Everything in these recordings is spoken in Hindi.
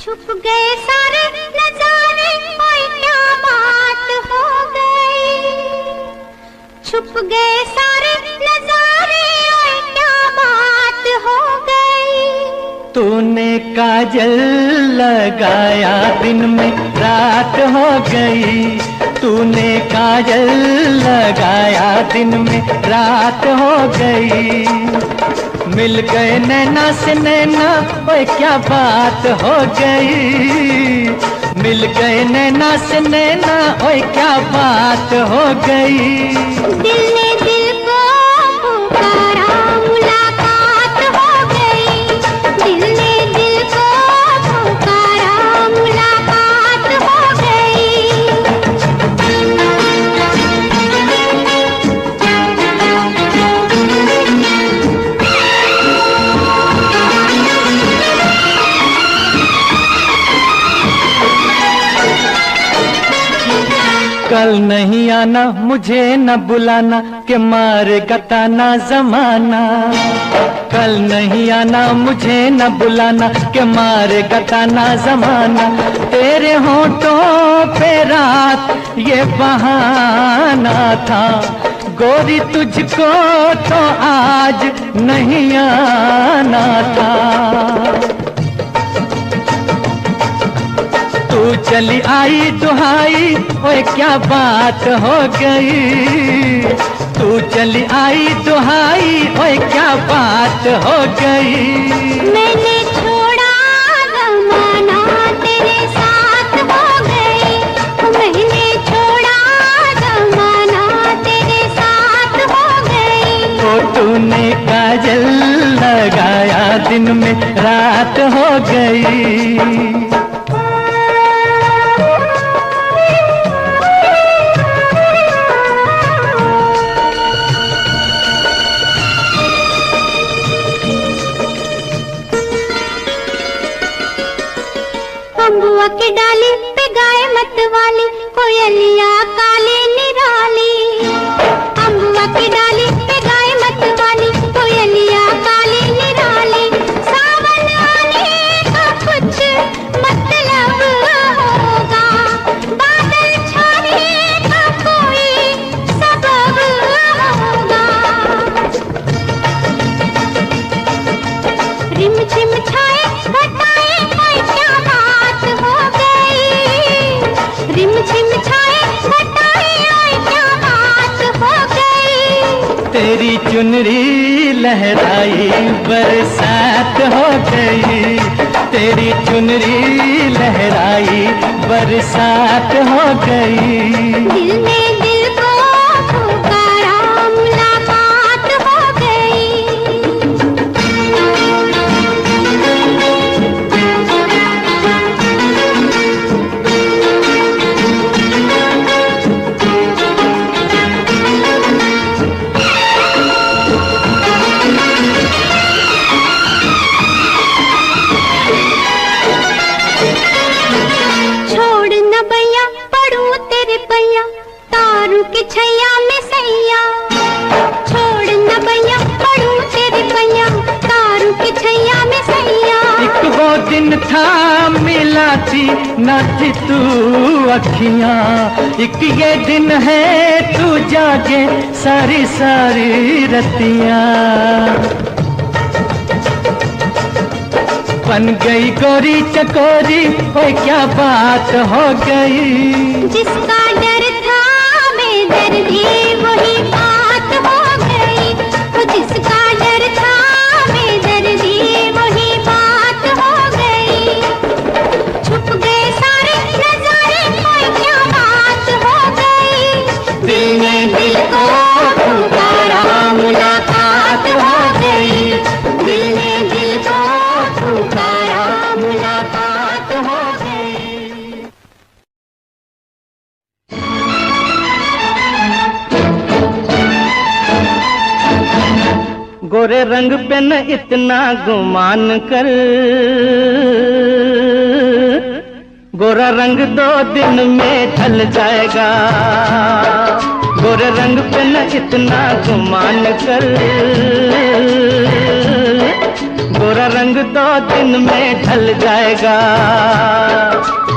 छुप गए सारे नजारे, कोई क्या बात हो गई। छुप गए सारे नजारे, कोई क्या बात हो गई। तूने काजल लगाया दिन में रात हो गई। तूने काजल लगाया दिन में रात हो गई। मिल गए नैना से नैना, ओए क्या बात हो गई। मिल गए नैना से नैना, ओए क्या बात हो गई। दिल ने दिल को पुकारा, मुलाकात हो गई। दिल ने दिल को पुकारा, मुलाकात हो गई। कल नहीं आना, मुझे न बुलाना, के मारेगा ताना जमाना। कल नहीं आना, मुझे न बुलाना, के मारेगा ताना जमाना। तेरे होठों पे रात ये बहाना था, गोरी तुझको तो आज नहीं आना था। तू चली आई दुहाई, ओए क्या बात हो गई। तू चली आई दुहाई, ओए क्या बात हो गई। मैंने छोड़ा जमाना, तेरे साथ हो गई। मैंने छोड़ा जमाना, तेरे साथ हो गई। ओ तूने काजल लगाया दिन में रात हो गई। अम्बुआ की डाली पे गाय मत वाली, कोयलिया काली निराली। अम्बुआ की डाली पे गाय मत वाली, कोयलिया काली निराली। सावन आने का कुछ मतलब होगा, बादल छाने का कोई सबब होगा। रिम झिम छाए घटाए, कोई क्या बात हो गई। रिम झिम छाए घटाए, कोई क्या बात हो गई। तेरी चुनरी लहराई बरसात हो गई। तेरी चुनरी लहराई बरसात हो गई। दिल ने दिल को पुकारा, मुलाकात हो गई। छोड़ न भैया पढ़ूं तेरे पैया, तारू के छैया में सैया। छोड़ न भैया पढ़ूं तेरे पैया, तारू के छैया में सैया। एक वो दिन था मिला थी न थी तू अखियां, एक ये दिन है तू जागे सारी सारी रतियां। बन गई गोरी चकोरी, ओए क्या बात हो गई। जिसका डर था बेदर्दी, वही बात हो गई। वो जिसका डर था बेदर्दी, वही बात हो गई। छुप गए सारे नजारे, कोई क्या बात हो गई। दिल ने दिल को पुकारा, मुलाकात हो गई। दिल ने दिल को पुकारा, मुलाकात हो गई। गोरे रंग पे न इतना गुमान कर, गोरा रंग 2 दिन में ढल जाएगा। गोरे रंग पे न इतना गुमान कर, गोरा रंग 2 दिन में ढल जाएगा।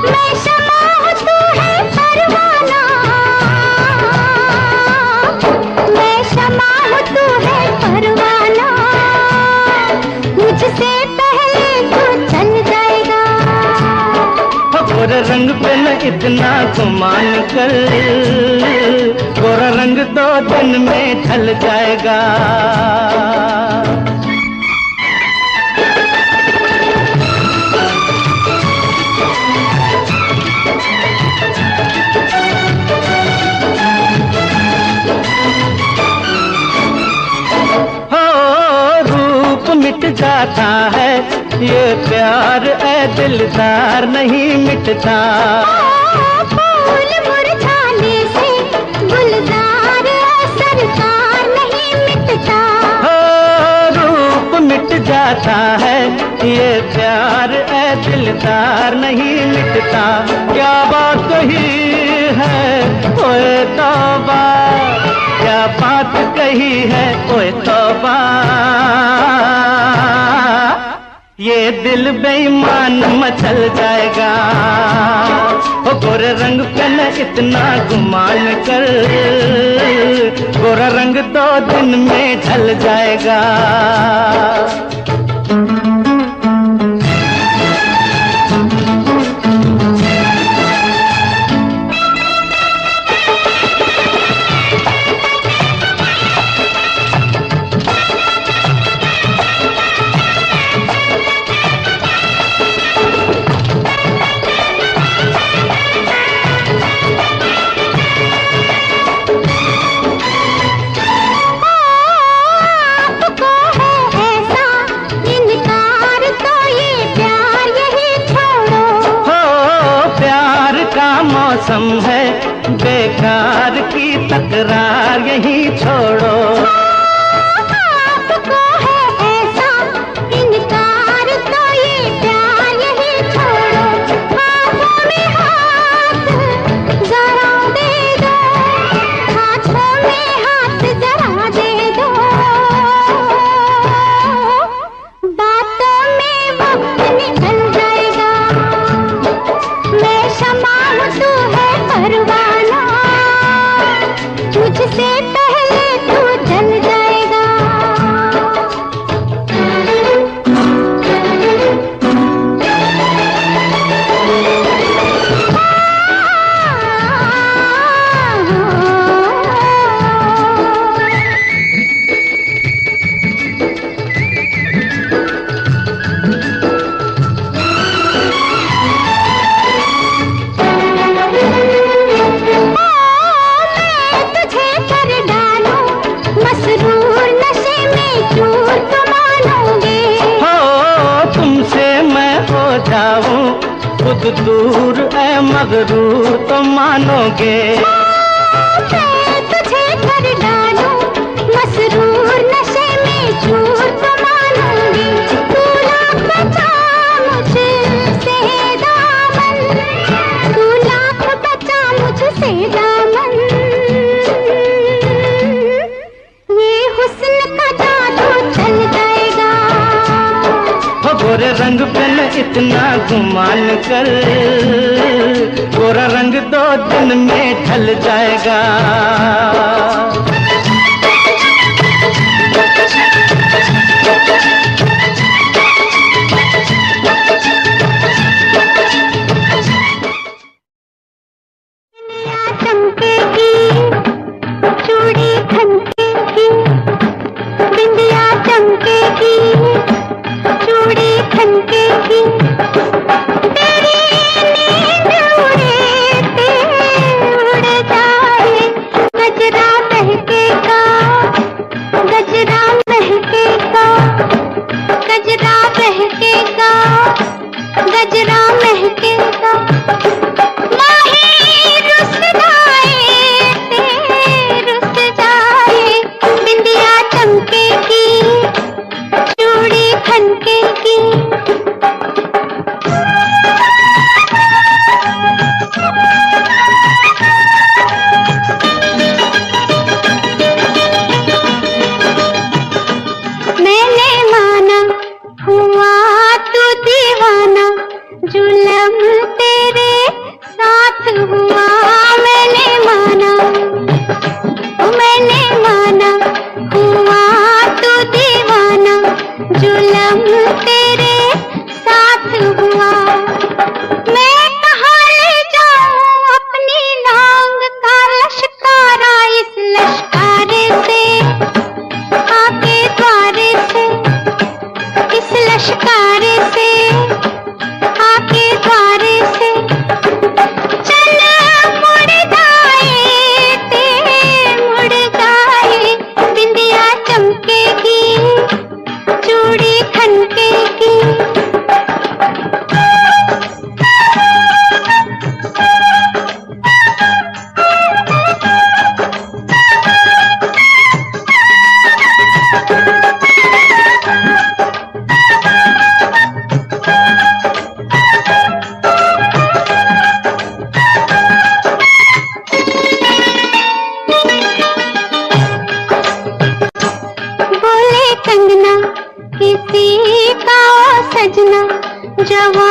मैं शमा हूँ तू है परवाना, मैं शमा हूँ तू है परवाना, मुझसे पहले तू चल जाएगा। गोरा रंग पे न इतना गुमान कर, गोरा रंग 2 दिन में ढल जाएगा। मिट जाता है ये प्यार, ऐ दिलदार नहीं मिटता। फूल मुरझाने से गुलजार सरकार नहीं मिटता। रूप मिट जाता है ये प्यार, ऐ दिलदार नहीं मिटता। क्या बात कही है ओए तौबा, क्या बात कही है ओए तौबा, ये दिल बेईमान मचल जाएगा। ओ गोरे रंग पे न इतना गुमान कर, गोरा रंग 2 दिन में ढल जाएगा। मौसम है बेकार की तकरार यही छोड़ो। आपको है ऐसा इनकार तो ये प्यार यही छोड़ो। हाथों में हाथ जरा दे दो, हाथों में हाथ जरा दे दो, बातों में वक्त निकल जाएगा। मैं शमा हूँ तू है परवाना, मुझसे पहले तू जल जाएगा। खुद दूर ऐ मगरूर तो मानोगे। मैं तुझे कर डालूं मसरूर नशे में चूर तो मानोगे। तू लाख बचा मुझसे दामन, तू लाख बचा मुझसे दामन, ये हुस्न का जादू चल जाएगा। गोरे रंग पे न इतना गुमान कर, गोरा रंग 2 दिन में ढल जाएगा। चमकेगी चूड़ी खनकेगी, बिंदिया चमकेगी चूड़ी खनकेगी, तेरी नींद उड़े उड़ जाए, गजरा महकेगा गजरा महकेगा, गजरा महकेगा गजरा महकेगा। मैंने माना हूँ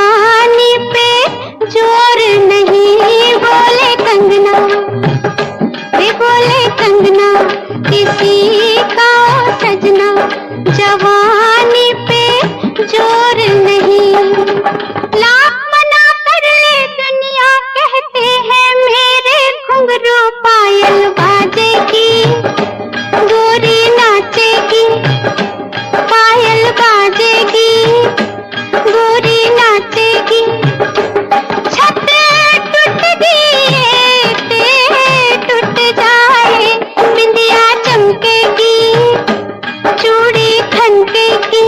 जवानी पे जोर नहीं, बोले कंगना, वे बोले कंगना, किसी का सजना, जवानी पे जोर नहीं। लाख मना कर ले दुनिया, कहते हैं मेरे घुंघरू पायल बाजेगी, गोरी नाचेगी, पायल बाजेगी, गोरी नाचेगी। छत टूट दिए टूट जाए, बिंदिया चमकेगी, चूड़ी खनकेगी।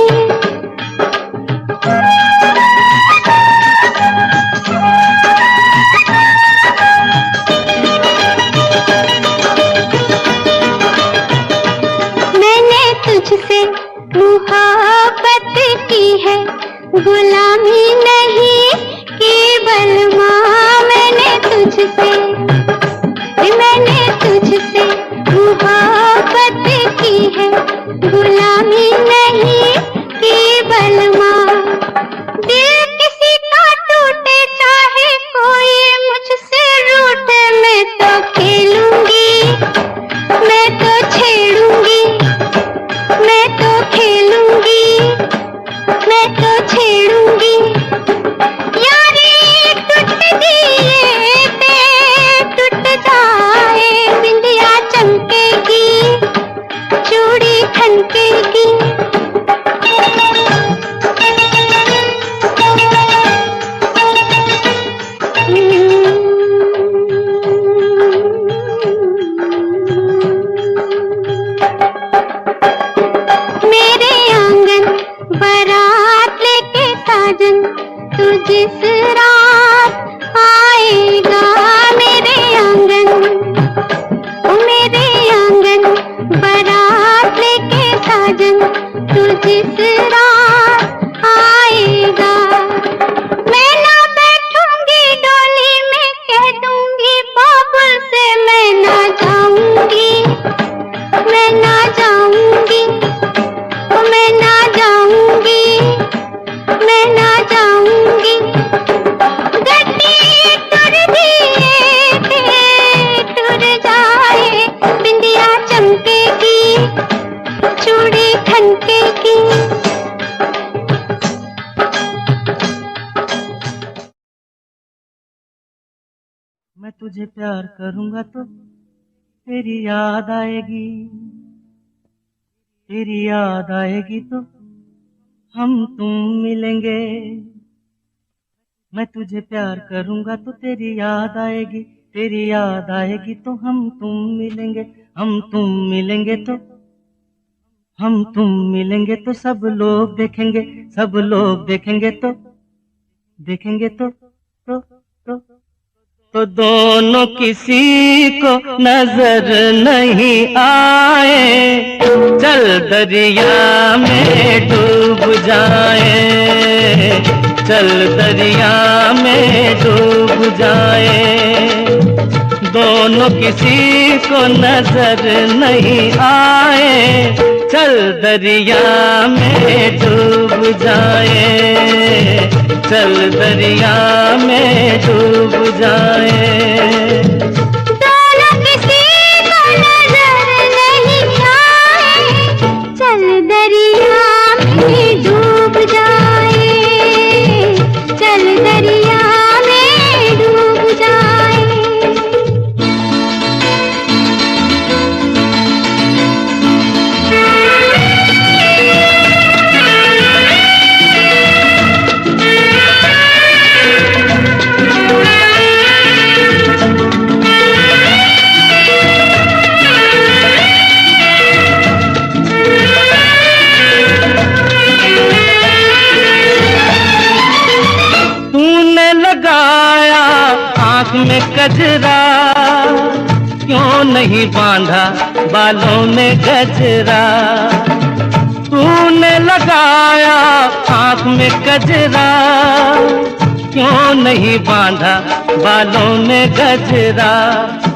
मैंने तुझसे मोहब्बत की है, गुलामी नहीं केवल माँ। मैंने तुझसे मोहब्बत की है, गुलामी नहीं केवल माँ। दिल किसी का टूटे चाहे कोई मुझसे रूठे, मैं तो खेलूंगी, मैं तो छेड़ूंगी, मैं तो खेलूंगी, मैं तो छेड़ूंगी। यारी टूट दिए टूट जाए, बिंदिया चमकेगी, चूड़ी खनकेगी। मेरे आंगन बारात लेके साजन, तू जिस रात आएगा। मेरे आंगन बारात लेके साजन, तू जिस रात आएगा। मैं ना बैठूंगी डोली में, कह दूंगी बाबुल से मैं ना जाऊंगी, मैं ना जाऊंगी, मैं ना जाऊंगी, मैं ना जाऊंगी। गड्डी टूट दिए टूट जाए, बिंदिया चमकेगी, चूड़ी खनकेगी। मैं तुझे प्यार करूंगा तो तेरी याद आएगी, तेरी याद आएगी तो हम तुम मिलेंगे। मैं तुझे प्यार करूंगा तो तेरी याद आएगी, तेरी याद आएगी तो हम तुम मिलेंगे। हम तुम मिलेंगे तो हम तुम मिलेंगे तो सब लोग देखेंगे, सब लोग देखेंगे तो देखेंगे तो दोनों किसी को नजर नहीं आए, चल दरिया में डूब जाए, चल दरिया में डूब जाए। दोनों किसी को नजर नहीं आए, चल दरिया में डूब जाए, चल दरिया में डूब जाए। दोनों किसी को नजर नहीं आए, चल दरिया में डूब जाए, चल दरिया में डूब जाए। आँख में कजरा क्यों नहीं बांधा बालों में गजरा, तूने लगाया आँख में कजरा क्यों नहीं बांधा बालों में गजरा।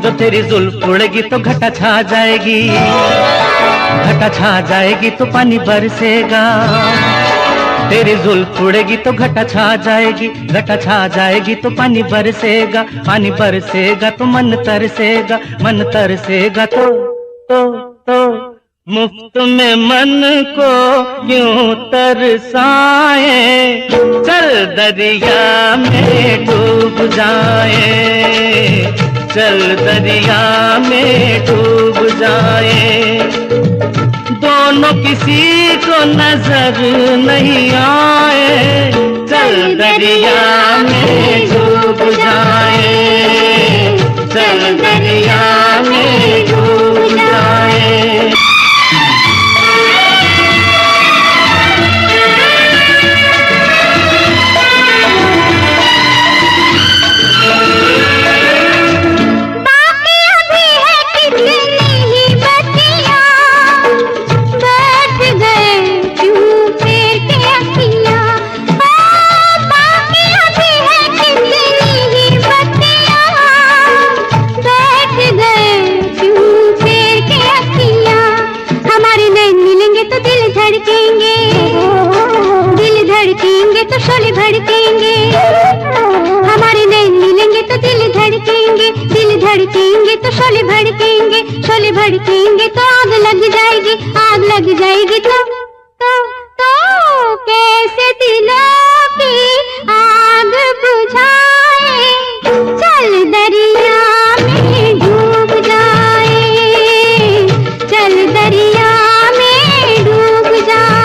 जो तेरी जुल्फ उड़ेगी तो घटा छा जाएगी, घटा छा जाएगी तो पानी बरसेगा, तेरी जुल्फ उड़ेगी तो घटा छा जाएगी, घटा छा जाएगी तो पानी बरसेगा, पानी बरसेगा तो मन तरसेगा, मन तरसेगा तो मुफ्त में मन को यूं तरसाए, चल दरिया में डूब जाए, चल दरिया में डूब जाए। दोनों किसी को नजर नहीं आए, चल दरिया में डूब जाए, चल दरिया में डूब जाए। तो शोले भड़केंगे, हमारे नैन मिलेंगे तो दिल धड़केंगे, दिल धड़केंगे तो शोले भड़केंगे, शोले भड़केंगे तो आग लग जाएगी, आग लग जाएगी तो कैसे दिलों की आग बुझाए, चल दरिया में डूब जाए, चल दरिया में डूब जाए।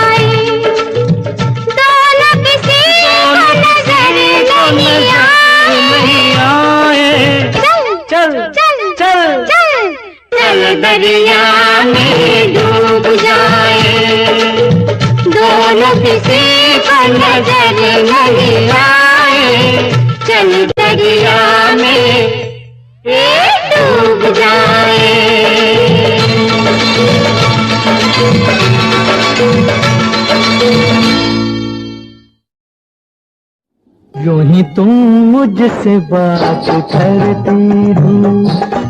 चल दरिया में डूब जाए, दोनों किसी को नजर नहीं आए, चल दरिया में डूब जाए। यूं ही तुम मुझसे बात करती हो,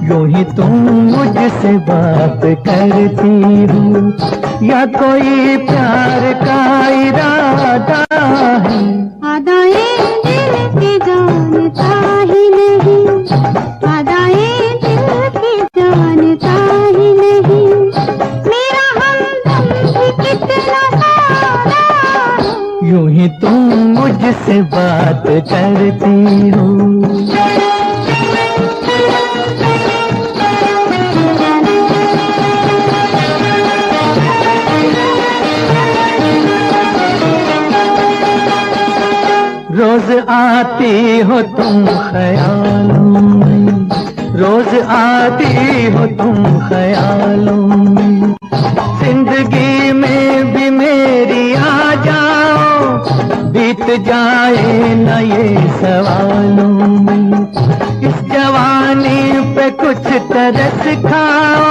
यूं ही तुम मुझसे बात करती हो, या कोई प्यार का इरादा है? आदाए दिल के जानता ही नहीं, आदाए दिल के जानता ही नहीं, मेरा हमदम भी कितना सारा है। यूं ही तुम मुझसे बात करती हो। रोज आती हो तुम ख्यालों में, रोज आती हो तुम ख्यालों में, जिंदगी में भी मेरी आ जाओ, बीत जाए न ये सवालों में, इस जवानी पे कुछ तरस खाओ।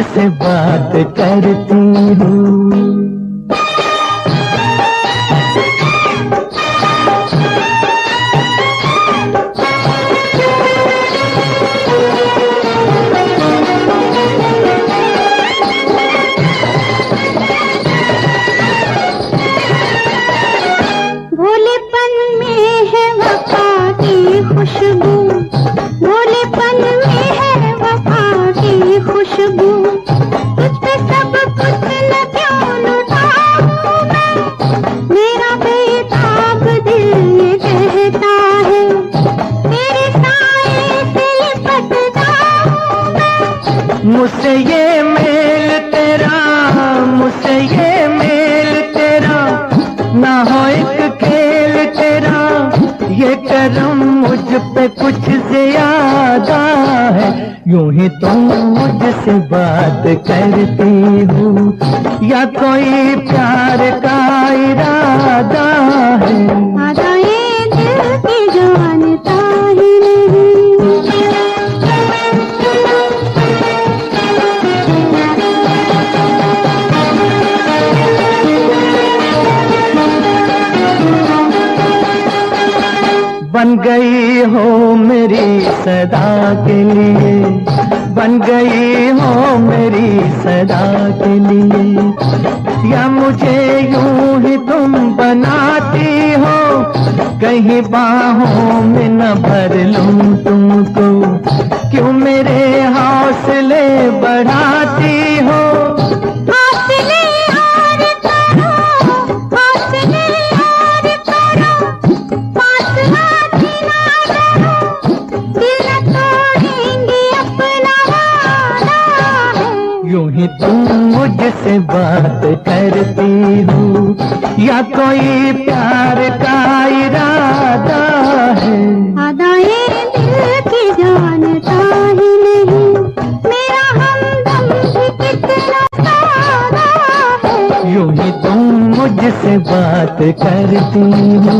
से बात करती हूँ। भोलेपन में है वफा की खुशबू, भोलेपन में है वफा की खुशबू, तुझ पे सब कुछ न क्यों लुटाऊं मैं, मेरा बेताब दिल ये कहता है, तेरे साए से लिपट जाऊं मैं। मुझसे ये मेल तेरा, मुझसे ये मेल तेरा, ना हो एक खेल तेरा, ये करम मुझ पे कुछ ज्यादा है। यूं ही तुम मुझसे बात करती हो, या कोई प्यार का इरादा है? आदाए दिल की जानता ही नहीं। सदा के लिए, बन गई हो मेरी सदा के लिए। या मुझे यूं ही तुम बनाती हो, कहीं बाहों में न भर लूं तुमको, क्यों मेरे हौसले बढ़ाती हो। हौसले और करो, हौसले और करो, पास हाथी ना डरो, दिल न तोड़ेंगे अपना वादा है। यूं ही तुम मुझसे बात करती हो, या कोई प्यार का इरादा है। अदाएं दिल की जानता ही नहीं, मेरा हमदम भी कितना सादा है। यूं ही तुम मुझसे बात करती हो।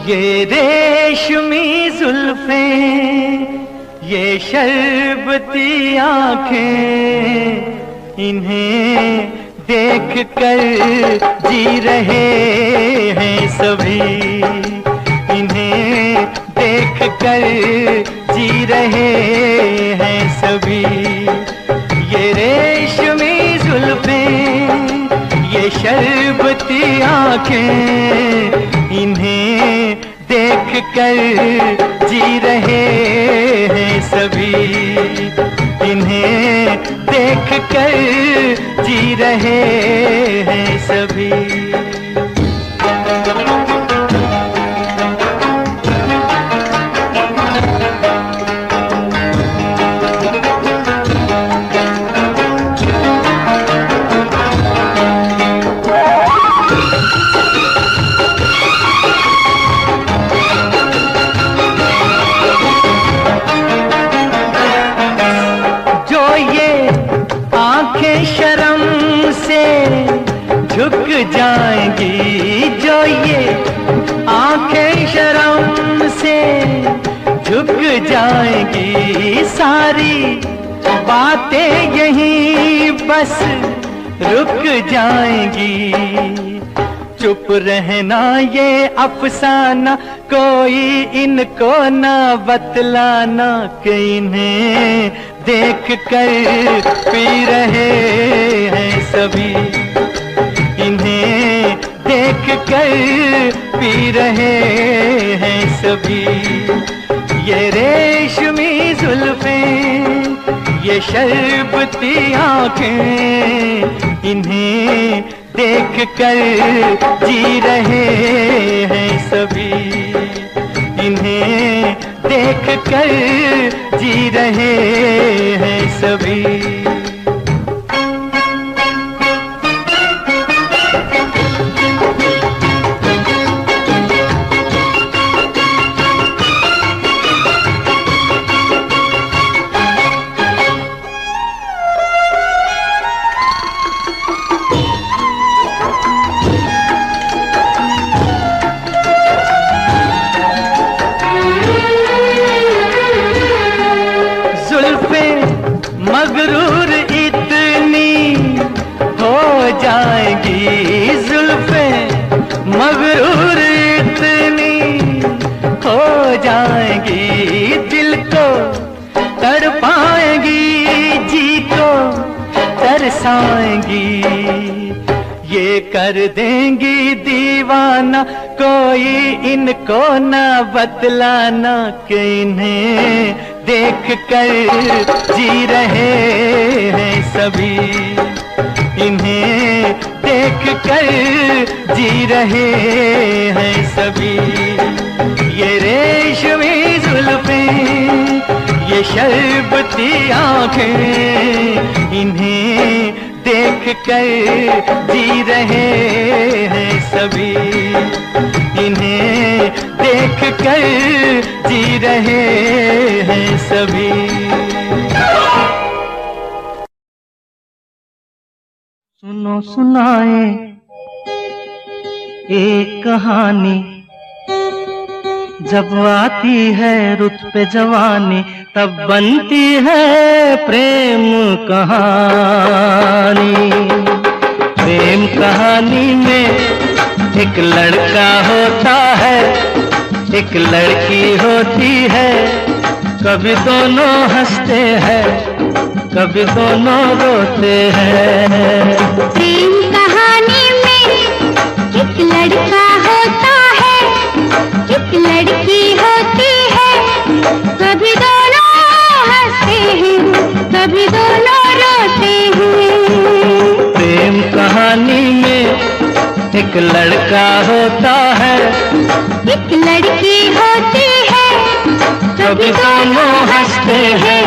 ये रेशमी जुल्फें, ये शरबती आंखें, इन्हें देख कर जी रहे हैं सभी, इन्हें देख कर जी रहे हैं सभी। ये रेशमी जुल्फें, ये शरबती आंखें, इन्हें देख कर जी रहे हैं सभी, इन्हें देख कर जी रहे हैं सभी। झुक जाएंगी, जो ये आंखें शर्म से झुक जाएंगी, सारी बातें यहीं बस रुक जाएंगी। चुप रहना ये अफसाना, कोई इनको ना बतलाना, कि इन्हें देख कर पी रहे हैं सभी, इन्हें देख कर पी रहे हैं सभी। ये रेशमी जुल्फें, ये शरबती आंखें, इन्हें देख कर जी रहे हैं सभी, इन्हें देख कर जी रहे हैं सभी। मगरूर इतनी हो जाएंगी, जुल्फें मगरूर इतनी हो जाएंगी, दिल को तड़पाएंगी, जी को तरसाएंगी। ये कर देंगी दीवाना, कोई इनको ना बतलाना, कि इन्हें देख कर जी रहे हैं सभी, इन्हें देख कर जी रहे हैं सभी। ये रेशमी जुल्फें, ये शरबती आंखें, इन्हें देख कर जी रहे हैं सभी, इन्हें देख कर जी रहे हैं सभी। सुनो सुनाए एक कहानी जब आती है रुत पे जवानी, तब बनती है प्रेम कहानी। प्रेम कहानी में एक लड़का होता है, एक लड़की होती है। कभी दोनों हंसते हैं, कभी दोनों रोते हैं। प्रेम कहानी में एक लड़का होता है, एक लड़की होती है। कभी दोनों हंसते हैं, कभी दोनों रोते हैं। प्रेम कहानी में एक लड़का होता है, एक लड़की होती है। कभी दोनों हंसते हैं,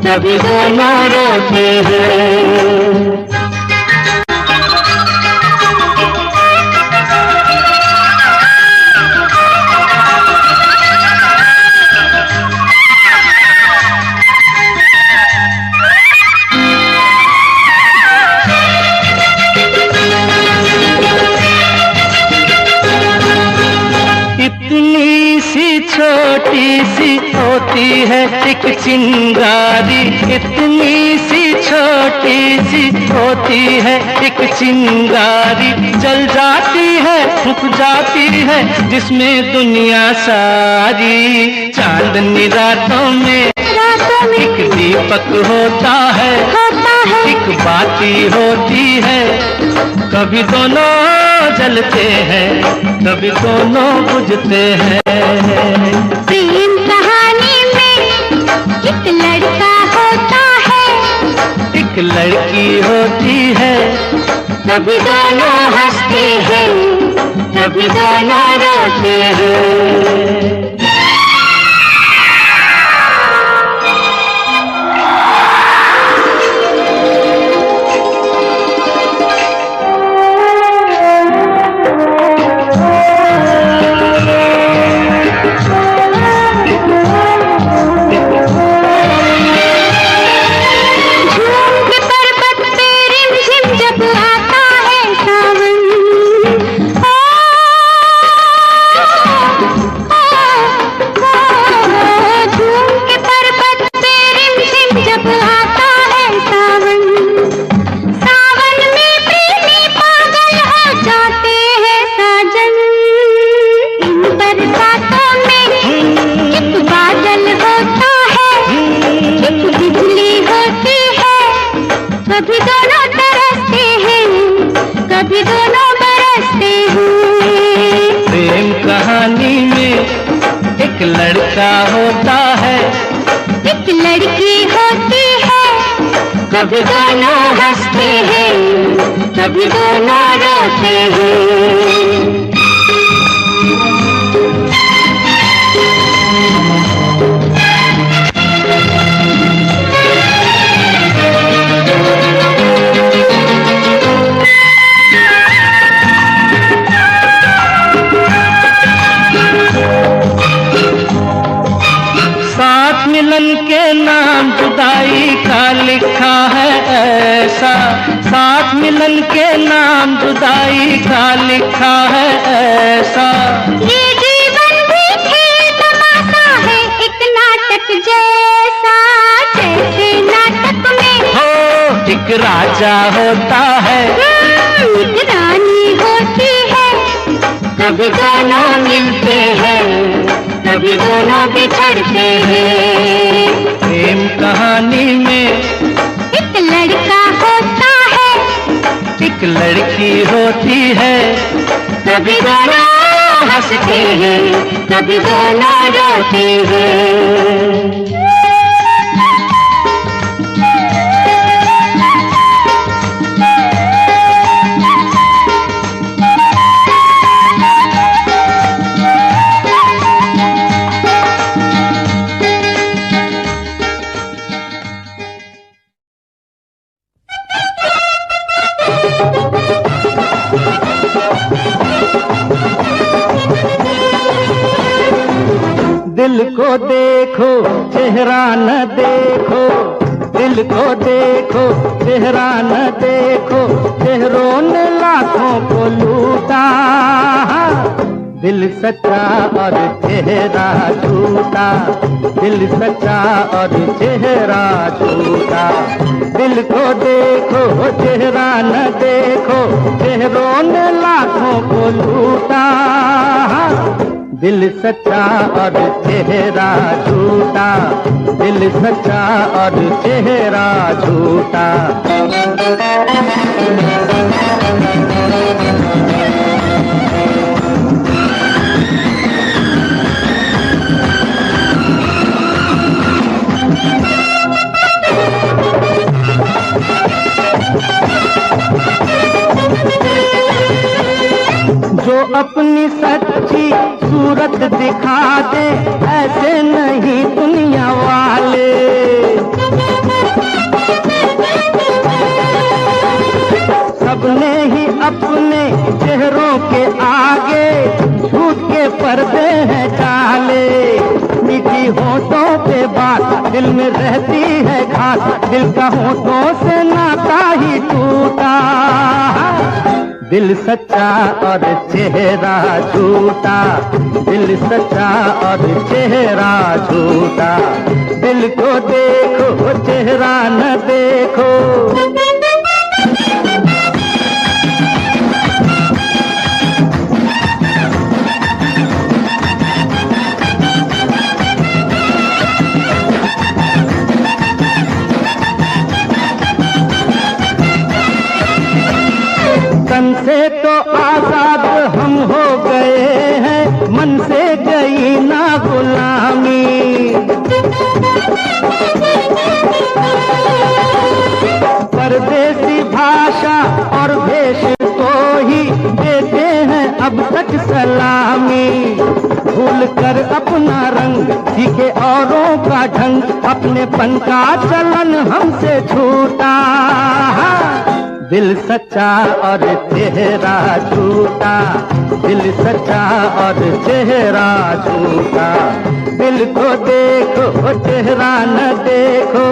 कभी दोनों रोते हैं। इतनी सी छोटी सी होती है एक चिंगारी, इतनी सी छोटी सी होती है एक चिंगारी। जल जाती है, फूक जाती है, जिसमें दुनिया सारी। चांदनी रातों में एक दीपक होता है, एक बाती होती है। कभी दोनों जलते हैं, कभी दोनों बुझते हैं। प्रेम कहानी में एक लड़का होता है, एक लड़की होती है। कभी दोनों हंसते हैं, कभी दोनों रोते हैं। कभी दोनों तरसते हैं, कभी दोनों बरसते हैं। प्रेम कहानी में एक लड़का होता है, एक लड़की होती है। कभी दोनों हंसते हैं, कभी दोनों रोते हैं। मिलन के नाम जुदाई का लिखा है ऐसा, साथ मिलन के नाम जुदाई का लिखा है ऐसा। ये जीवन भी खेल तमाशा है, एक नाटक जैसा। जैसे नाटक में हो एक राजा होता है, एक रानी होती है। कभी दोनों मिलते हैं, कभी दोनों बिछड़ते हैं। प्रेम कहानी में एक लड़का होता है, एक लड़की होती है। कभी दोनों हंसते हैं, कभी दोनों रोते हैं। दिल को देखो चेहरा न देखो, दिल को देखो चेहरा न देखो, चेहरों ने लाखों को लूटा। दिल सच्चा और चेहरा झूठा, दिल सच्चा और चेहरा झूठा। दिल को देखो चेहरा न देखो, चेहरों ने लाखों को लूटा। दिल सच्चा और चेहरा झूठा, दिल सच्चा और चेहरा झूठा। जो अपनी सच्ची सूरत दिखा दे, ऐसे नहीं दुनिया वाले। सबने ही अपने चेहरों के आगे झूठ के पर्दे हैं डाले। मीठी होठों पे बात दिल में रहती है घात, दिल का होठों से नाता ही टूटा। दिल सच्चा और चेहरा झूठा, दिल सच्चा और चेहरा झूठा। दिल को देखो चेहरा न देखो। तन से तो आजाद हम हो गए हैं, मन से गई ना गुलामी। परदेसी भाषा और भेष को ही देते हैं अब तक सलामी। भूल कर अपना रंग सीखे औरों का ढंग, अपनेपन का चलन हमसे छूटा। दिल सच्चा और चेहरा झूठा, दिल सच्चा और चेहरा झूठा। दिल को देखो चेहरा न देखो।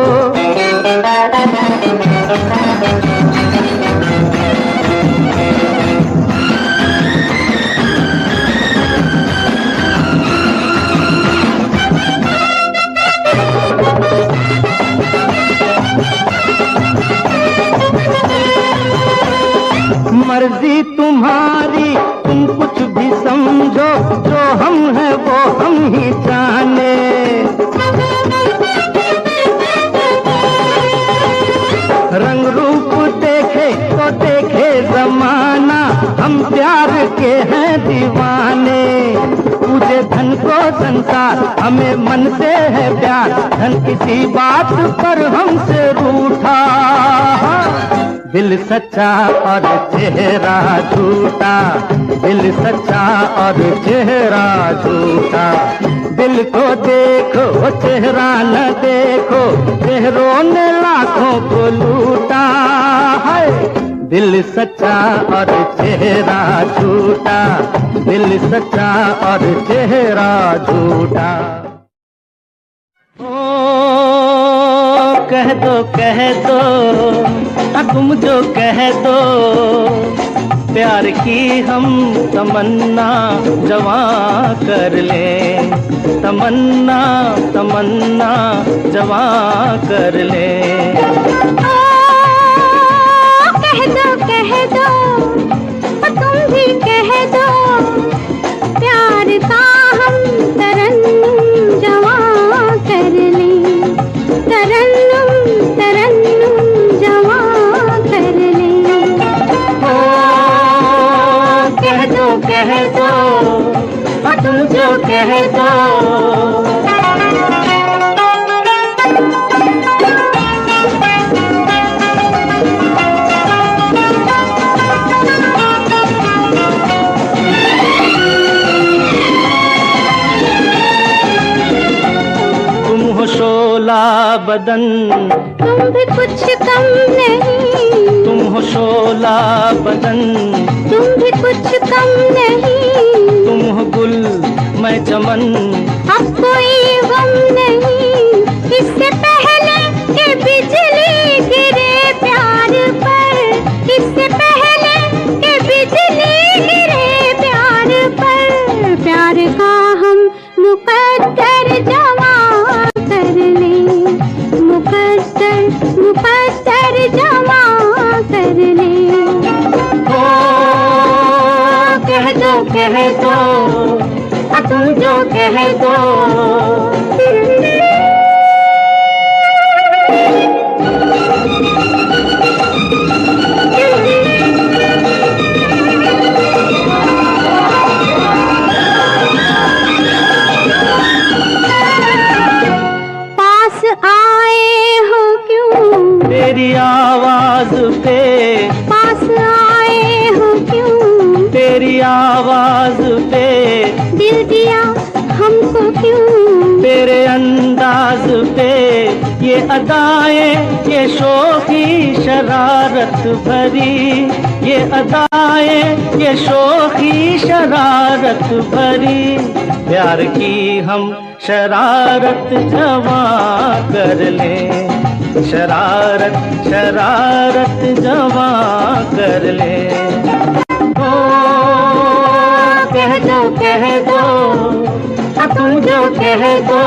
मर्जी तुम्हारी, तुम कुछ भी समझो, जो हम हैं वो हम ही जाने। रंग रूप देखे तो देखे जमाना, हम प्यार के हैं दीवाने। पूजे धन को संसार, हमें मन से है प्यार, धन किसी बात पर हमसे रूठा। दिल सच्चा और चेहरा झूठा, दिल सच्चा और चेहरा झूठा। दिल को देखो चेहरा न देखो, चेहरों ने लाखों को लूटा है। दिल सच्चा और चेहरा झूठा, दिल सच्चा और चेहरा झूठा। कह दो तुम जो कह दो, प्यार की हम तमन्ना जवां कर ले। तमन्ना तमन्ना जवां कर ले। कह दो तुम भी कह दो, प्यार का हम तरन्नुम जवां कर ले। तरन्नुम तरन्नुम जवां कर ले। कह दो तुम जो कह दो। तुम हो शोला बदन, तुम भी कुछ कम नहीं। तुम हो शोला बदन, तुम भी कुछ कम नहीं। तुम हो गुल मैं चमन, अब कोई गम नहीं। इससे पहले के बिजली बिजली गिरे प्यार पर, इससे पहले कि बिजली गिरे प्यार पर, प्यार का हम मुकद्दर जमा कर लें, मुकद्दर जमा कर लें। ओ कह दो तुम जो कह दो। पास आए हो क्यों तेरी आवाज पे, पास आए हो क्यों तेरी आवाज पे, दिल दिया हमको क्यों तेरे अंदाज पे, ये अदाएं ये शोखी शरारत भरी, ये अदाएं ये शोखी शरारत भरी, प्यार की हम शरारत जमा कर लें, शरारत जमा कर लें। ओ कह दो तुम जो कह दो।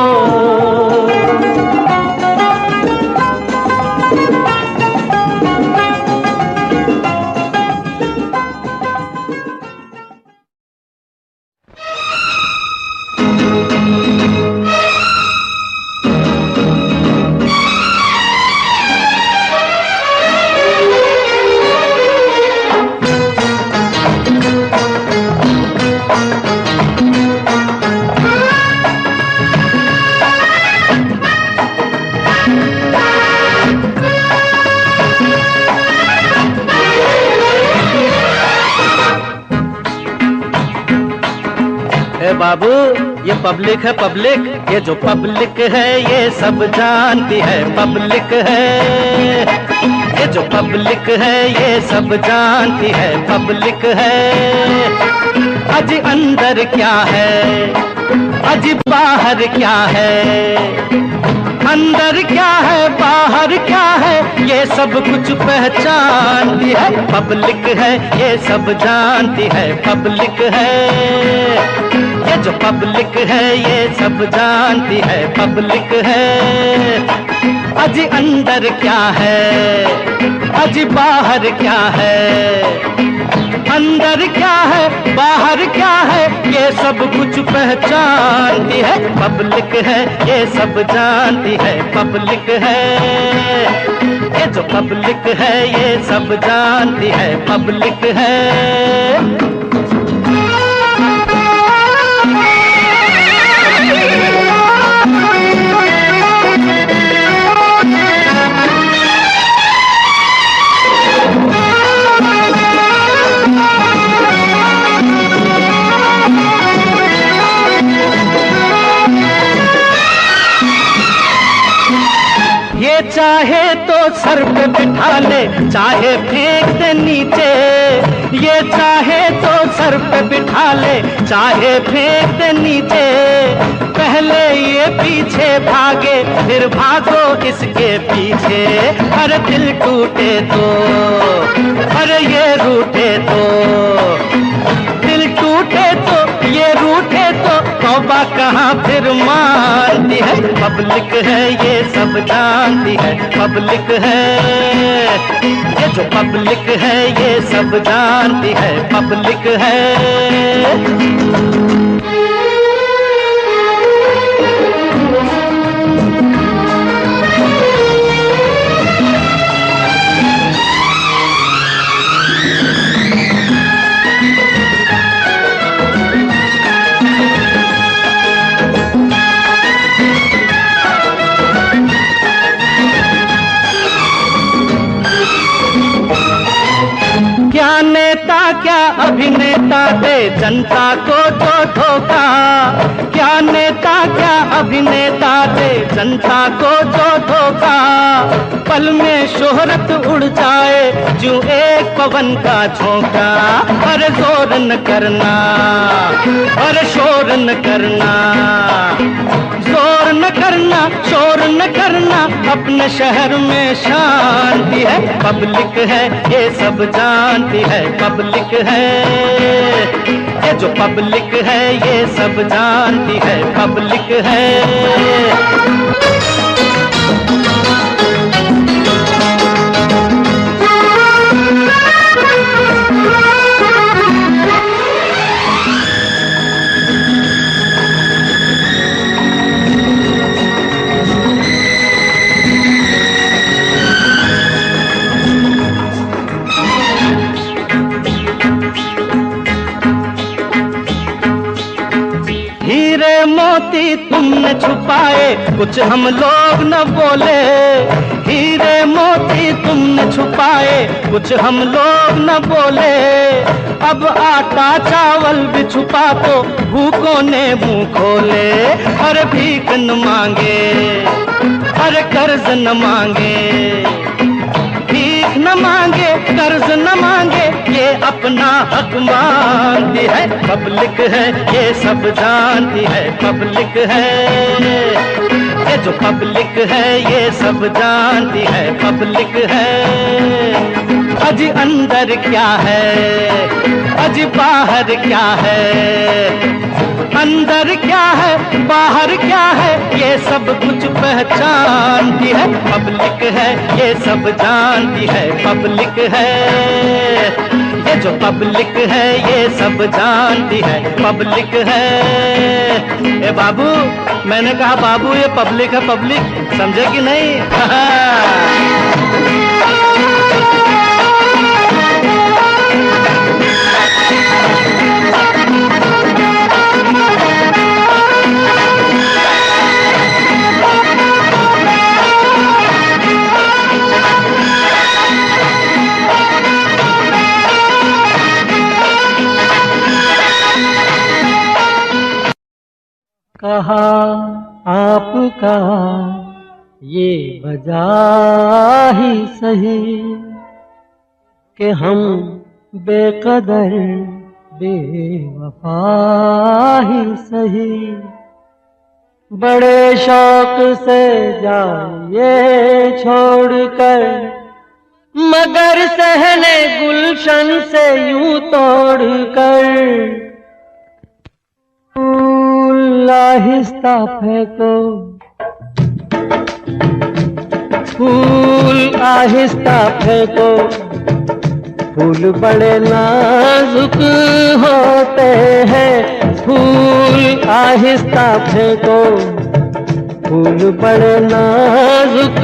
बाबू ये पब्लिक है पब्लिक, ये जो पब्लिक है ये सब जानती है पब्लिक है, ये जो पब्लिक है ये सब जानती है पब्लिक है। अजी अंदर क्या है, अजी बाहर क्या है, अंदर क्या है बाहर क्या है, ये सब कुछ पहचानती है पब्लिक है, ये सब जानती है पब्लिक है। ये जो पब्लिक है ये सब जानती है पब्लिक है। अजी अंदर क्या है, अजी बाहर क्या है, अंदर क्या है बाहर क्या है, ये सब कुछ पहचानती है पब्लिक है, ये सब जानती है पब्लिक है। ये जो पब्लिक है ये सब जानती है पब्लिक है। चाहे तो सर पे बिठा ले, चाहे फेंक दे नीचे, ये चाहे तो सर पे बिठा ले, चाहे फेंक दे नीचे। पहले ये पीछे भागे फिर भागो इसके पीछे। अरे दिल टूटे तो, अरे ये रूठे तो, दिल टूटे तो ये रूठे तो तौबा कहाँ फिर मानती है पब्लिक है, ये सब जानती है पब्लिक है। ये जो पब्लिक है ये सब जानती है पब्लिक है। क्या नेता क्या अभिनेता दे जनता को जो धोखा, क्या नेता क्या अभिनेता दे जनता को जो धोखा। पल में शोहरत उड़ जाए जो एक पवन का झोंका। अरे जोर न करना, अरे शोर न करना, जोर न करना, करना, शोर न करना, अपने शहर में शांति है। पब्लिक है ये सब जानती है, पब्लिक है ये जो पब्लिक है ये सब जानती है, पब्लिक है। हीरे मोती तुमने छुपाए, कुछ हम लोग न बोले। हीरे मोती तुमने छुपाए, कुछ हम लोग न बोले। अब आटा चावल भी छुपा तो भूखों ने मुंह खोले। अरे भीख न मांगे, अरे कर्ज न मांगे, भीख न मांगे, कर्ज न मांगे, ये अपना हक मांगती है। पब्लिक है ये सब जानती है, पब्लिक है ये जो पब्लिक है ये सब जानती है, पब्लिक है। अजी अंदर क्या है, अजी बाहर क्या है, अंदर क्या है बाहर क्या है, ये सब कुछ पहचानती है। पब्लिक है ये सब जानती है, पब्लिक है ये जो पब्लिक है ये सब जानती है, पब्लिक है। ए बाबू, मैंने कहा बाबू ये पब्लिक है, पब्लिक समझे कि नहीं? कहा आपका ये वजह ही सही कि हम बेकदर बेवफा ही सही। बड़े शौक से जाइए छोड़कर, मगर सहने गुलशन से यूं तोड़कर। आहिस्ता फेंको फूल, आहिस्ता फेंको, फूल बड़े नाजुक होते हैं। फूल आहिस्ता फेंको, फूल बड़े नाजुक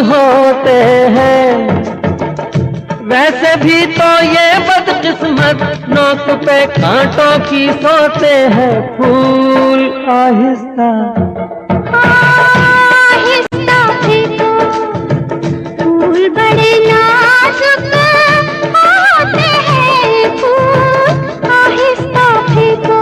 होते हैं। वैसे भी तो ये बदकिस्मत नोक पे कांटों की सोते हैं। फूल आहिस्ता आहिस्ता फेंको, फूल बड़े नाजुक होते हैं। फूल आहिस्ता फेंको।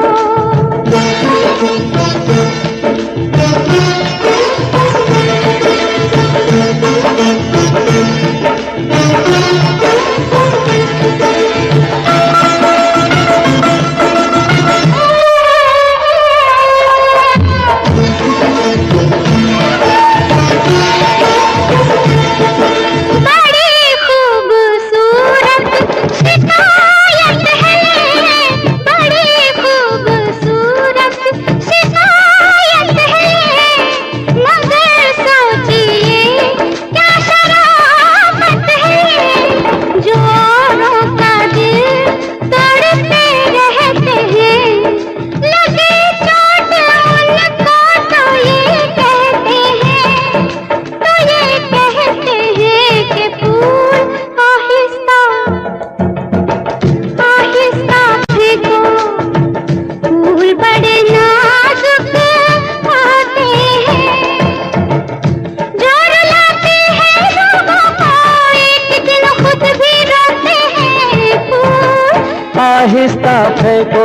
आहिस्ता फेंको,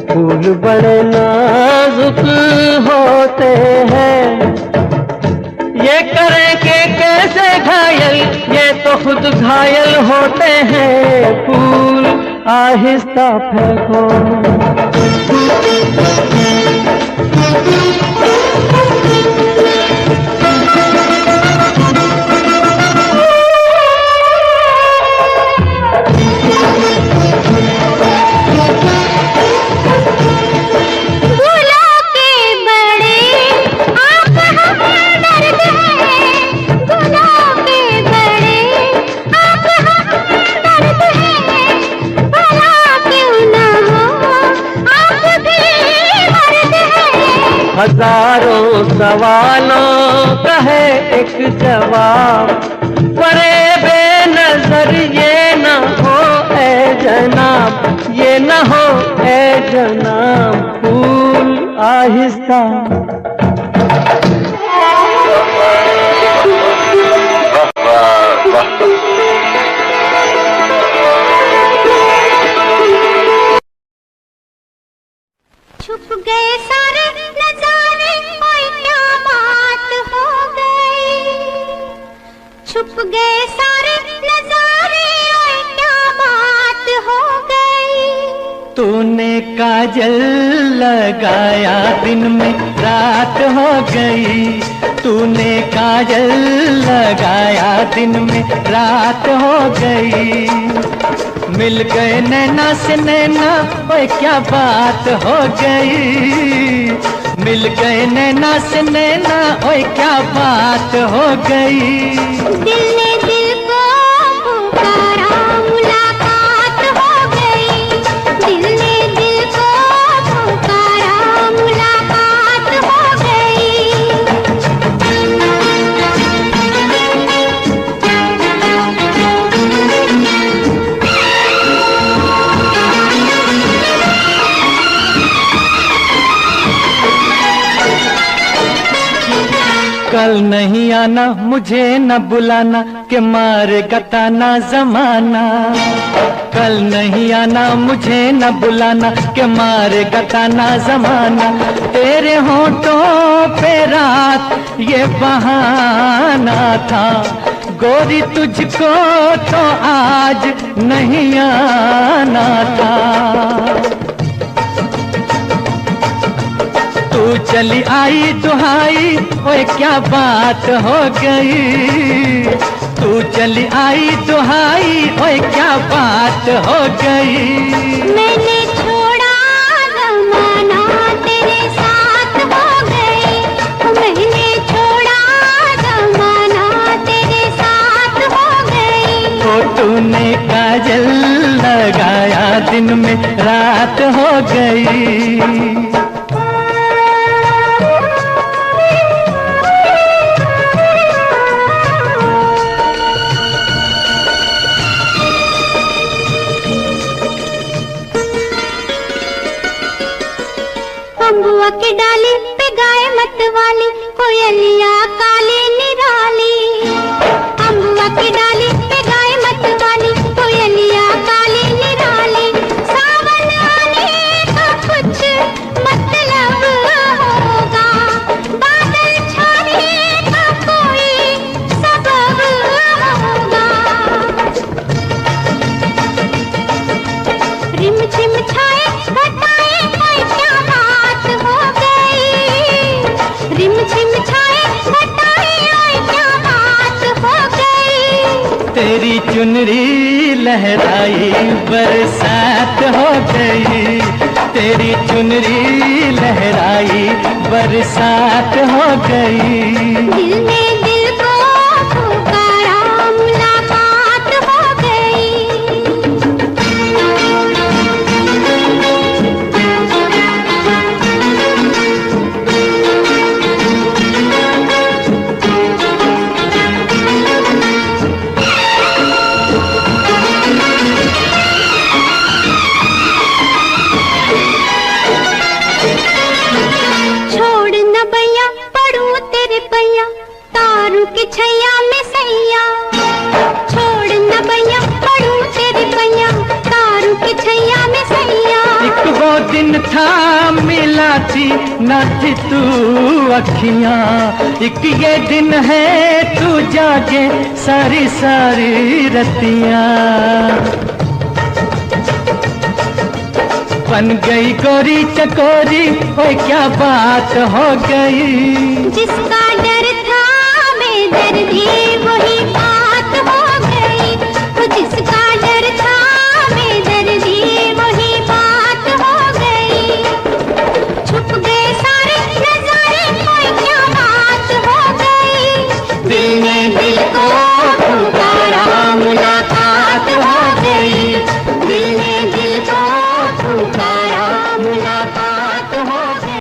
फूल बड़े नाजुक होते हैं। ये करें कि कैसे घायल, ये तो खुद घायल होते हैं। फूल आहिस्ता फेंको। हजारों सवालों का है एक जवाब, परे बेनजर ये न हो ए जनाब, ये न हो ए जनाब। फूल आहिस्ता छुप गए सारे नजारे, ओए क्या बात हो गई। छुप गए सारे नजारे, ओए क्या बात हो गई। तूने काजल लगाया दिन में रात हो गई, तूने काजल लगाया दिन में रात हो गई। मिल गए नैना से नैना, ओए क्या बात हो गई। मिल गए नैना से नैना, ओए क्या बात हो गई। दिल ने दिल को पुकारा, मुलाकात हो गई। दिल ने दिल को पुकारा, मुलाकात हो गई। कल नहीं आना, मुझे न बुलाना, के मारे गताना जमाना। कल नहीं आना, मुझे न बुलाना, के मारे गताना जमाना। तेरे होठों पे रात ये बहाना था, गोरी तुझको तो आज नहीं आना था। तू चली आई दुहाई, ओए क्या बात हो गई। तू चली आई दुहाई, ओए क्या बात हो गई। मैंने छोड़ा जमाना, तेरे साथ हो गई। मैंने छोड़ा जमाना, तेरे साथ हो गई। तो तूने काजल लगाया दिन में रात हो गई। अम्बुआ की डाली पे गाय मत वाली, कोयलिया काली निराली। अम्बुआ की डाली पे गाय मत वाली, कोयलिया काली निराली। सावन आने का कुछ मतलब होगा, बादल छाने का कोई सबब होगा। रिम झिम छाए घटाए, कोई क्या बात हो गई। रिम झिम छाए घटाए, कोई क्या बात हो गई। तेरी चुनरी लहराई बरसात हो गई, तेरी चुनरी लहराई बरसात हो गई। दिल ने दिल को पुकारा, मुलाकात हो गई। छोड़ न भैया पड़ू तेरे पैया, तारू के छैया में सैया। छोड़ न भैया पड़ू तेरे पैया, तारू के छैया में सैया। एक वो दिन था मिला थी न थी तू अखियां, एक ये दिन है तू जागे सारी सारी रतियां। बन गई गोरी चकोरी, ओए क्या बात हो गई। जिसका डर था बेदर्दी, वही बात हो गई। तो जिसका डर था बेदर्दी, वही बात हो गई। छुप गए सारे नजारे, कोई क्या बात हो गई। दिल ने दिल को पुकारा, मुलाकात हो गई। दिल ने दिल को पुकारा, मुलाकात हो गई।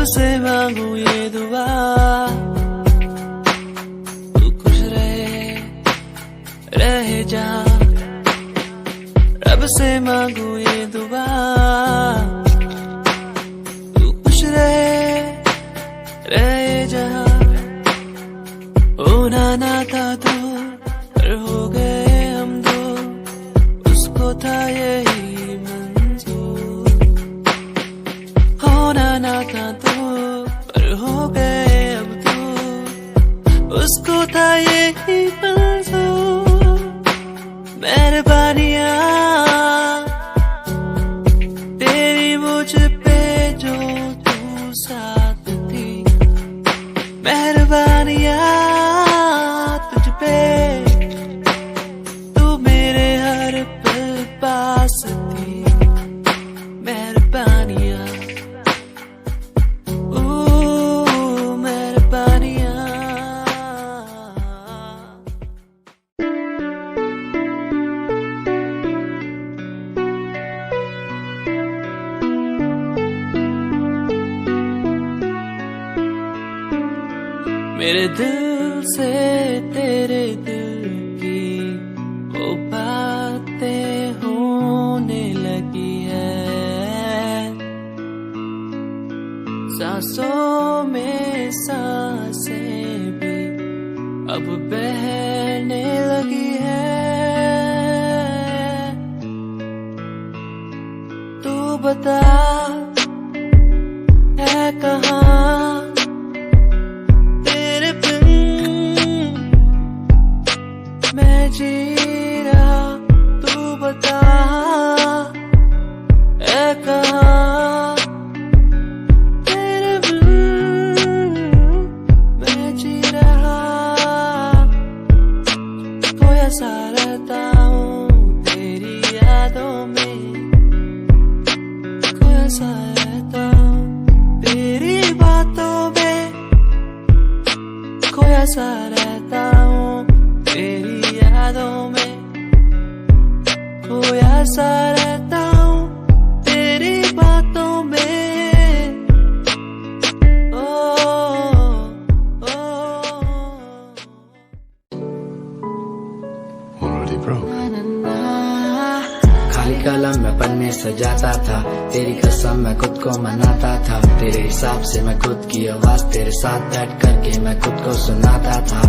रब से मांगू ये दुआ, तू खुश रहे जा। रब से मांगू ये दुआ, तू खुश रहे जा। होना ना था तो पर हो गए हम दो, उसको था यही मंजूर। होना ना था तो पर हो गए अब तो, उसको था यही मंजूर। मेहरबानियां तेरी मुझ पे जो तू साथ थी, मेहरबानियां तुझ पे तू मेरे हर पल पास थी। मेहरबानियां ओ मेहरबानियां। मेरे दिल से तेरे दिल की वो बातें होने लगी है, सांसों में सांसें भी अब बहने लगी है। तू बता है कहाँ मैं जी रहा, तू बता है कहाँ तेरे बिन मैं जी रहा। खोया सा रहता हूँ तेरी यादों में, खोया सा रहता हूँ तेरी बातों में, खोया सा रहता हूँ तेरी यादों में, खोया सा रहता हूँ तेरी बातों में। ओ, ओ, Already broke. खाली कलम में पन्ने सजाता था, तेरी कसम मैं खुद को मनाता था। तेरे हिसाब से मैं खुद की आवाज तेरे साथ बैठ करके मैं खुद को सुनाता था।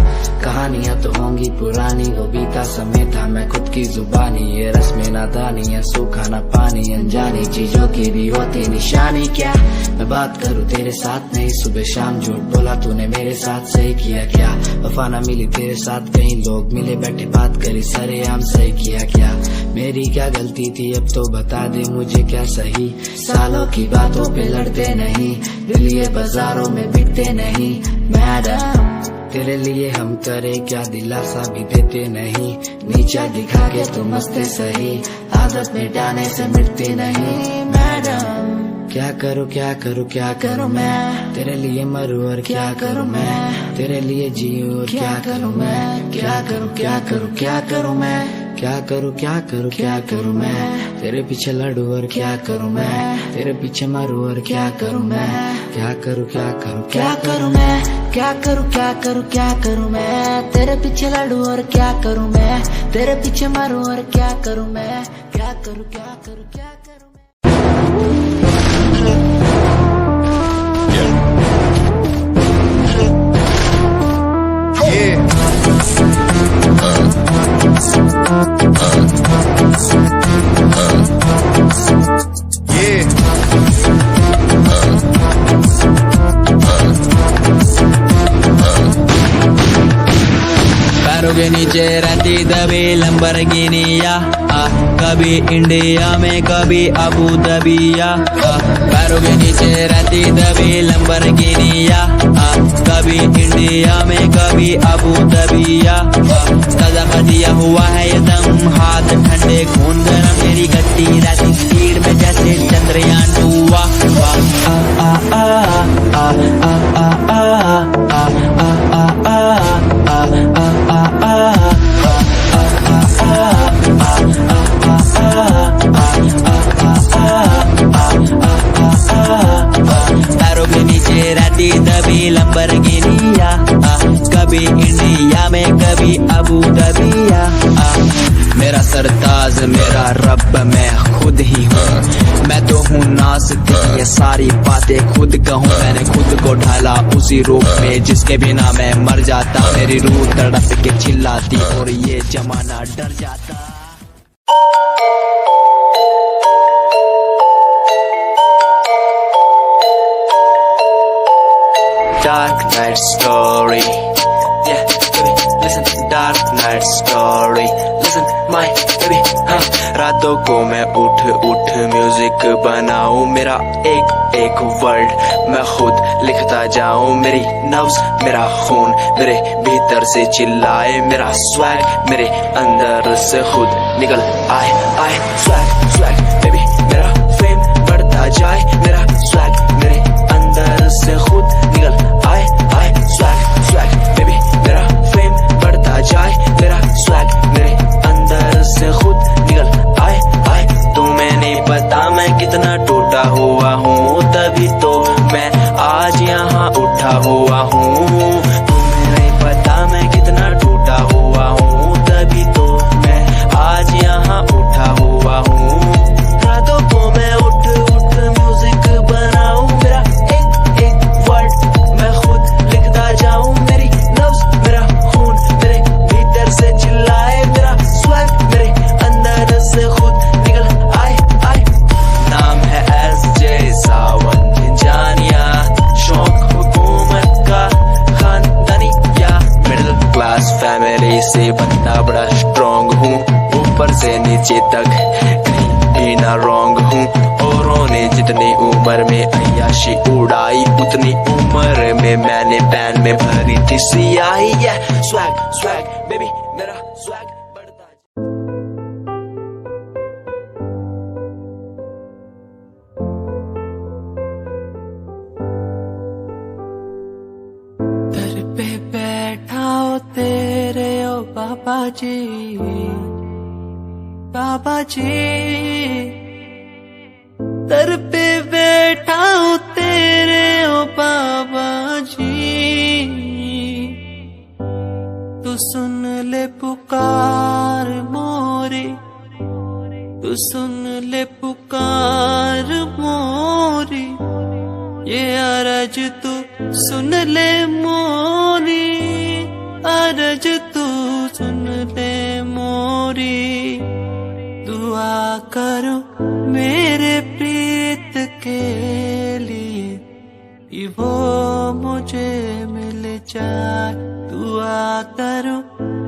कहानियां तो होंगी पुरानी, वो बीता समय था मैं खुद की जुबानी। ये रस्में नादानी है, सूखा ना पानी, अनजानी चीजों की भी होती निशानी। क्या मैं बात करूँ तेरे साथ नहीं, सुबह शाम झूठ बोला तूने मेरे साथ, सही किया क्या? वफा ना मिली तेरे साथ, कई लोग मिले बैठे बात करी सरेआम, सही किया क्या? मेरी क्या गलती थी अब तो बता दे मुझे, क्या सही? सालों की बातों पे लड़ते नहीं, दिल ये बाजारों में बिकते नहीं। मैडम तेरे लिए हम करे क्या, दिलासा भी देते नहीं। नीचा दिखा के तुम हंसते सही, आदत मिटाने से मिटती नहीं। मैडम क्या करूँ क्या करूँ क्या करूँ मैं, तेरे लिए मरूँ और क्या करूँ मैं, तेरे लिए जीऊँ और क्या करूँ मैं। क्या करूँ क्या करूँ क्या करूँ मैं, क्या करूँ क्या करूँ क्या करूँ मैं, तेरे पीछे लड़ूं और क्या करूँ मैं, तेरे पीछे मरूं और क्या करूँ मैं। क्या करूँ क्या करूँ क्या करूँ मैं, क्या करूँ क्या करूँ क्या करूँ मैं, तेरे पीछे लड़ूं और क्या करूँ मैं, तेरे पीछे मरूं और क्या करूँ मैं। क्या करूँ क्या करूँ क्या करूँ मैं। पैरों के नीचे रहती दबी लंबरगिनिया, कभी इंडिया में कभी अबू दबिया। पैरों के नीचे रहती दबी लंबरगिनिया, कभी इंडिया में कभी अबू दबिया। सजा दिया हुआ है ये दम, हाथ ठंडे खून गरम, मेरी गति रहती स्पीड में जैसे चंद्रयान 2। पैरों के नीचे कभी इंडिया में कभी अबू धाबिया। मेरा सरताज मेरा रब मैं खुद ही हूँ, मैं तो हूँ नाज़िक ये सारी बातें खुद कहूँ। मैंने खुद को ढाला उसी रूप में जिसके बिना मैं मर जाता। मेरी रूह तड़प के चिल्लाती और ये जमाना डर जाता। Dark night story, yeah, baby, listen. Dark night story, listen, my baby, हाँ। रातों को मैं उठ म्यूजिक बनाऊं, मेरा एक एक वर्ड मैं खुद लिखता जाऊं। मेरी नब्ज मेरा खून मेरे भीतर से चिल्लाए, मेरा स्वैग मेरे अंदर से खुद निकल आए स्वैग स्वैग बेबी, मेरा फेम बढ़ता जाए, मेरा स्वैग मेरे अंदर से खुद निकल आए स्वैग स्वैग बेबी, मेरा फेम बढ़ता जाए, मेरा स्वैग मेरे अंदर से खुद निकल आए। तुम्हें नहीं पता मैं कितना टूटा हुआ हूँ, तभी तो मैं आज यहाँ उठा हुआ हूँ। तुम्हें नहीं पता मैं कितना टूटा हुआ हूँ, तभी तो मैं आज यहाँ उठा हुआ हूँ। रातों को मैं उठ म्यूजिक बनाऊं, मेरा एक वर्ड मैं खुद लिखता जाऊं। मेरी नब्ज मेरा खून मेरे भीतर से चिल्लाए, मेरा स्वैग मेरे अंदर से खुद निकल आए। नाम है SJ सावन जानिया, शौक हुकूमत का खानदानी या मिडिल क्लास फैमिली से बंदा बड़ा स्ट्रॉन्ग हूँ, ऊपर से नीचे तक कहीं भी ना रॉन्ग हूँ। औरों ने जितनी उम्र में अय्याशी उड़ाई, उतनी उम्र में मैंने पैन में भरी थी सियाही। स्वैग स्वैग बेबी, मेरा स्वैग बढ़ता। दर पे बैठा हो तेरे ओ बाबा जी, बाबा जी। दर पे बैठा हूँ तेरे ओ बाबा जी, तू सुन ले पुकार मोरी, तू सुन ले पुकार मोरी। ये अरज तू सुन ले मोरी, अरज तू सुन ले मोरी। दुआ करो मेरे प्रीत के लिए कि वो मुझे मिल जाए। दुआ करो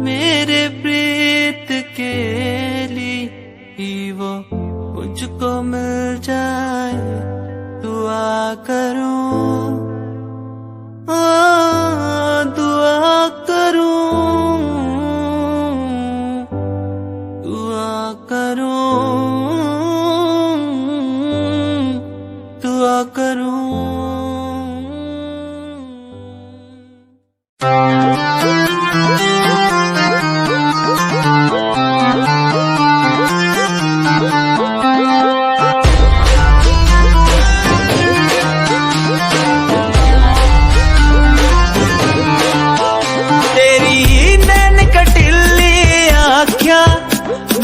मेरे प्रीत के लिए कि वो मुझको मिल जाए। दुआ करो दुआ करो दुआ करो दुआ करो।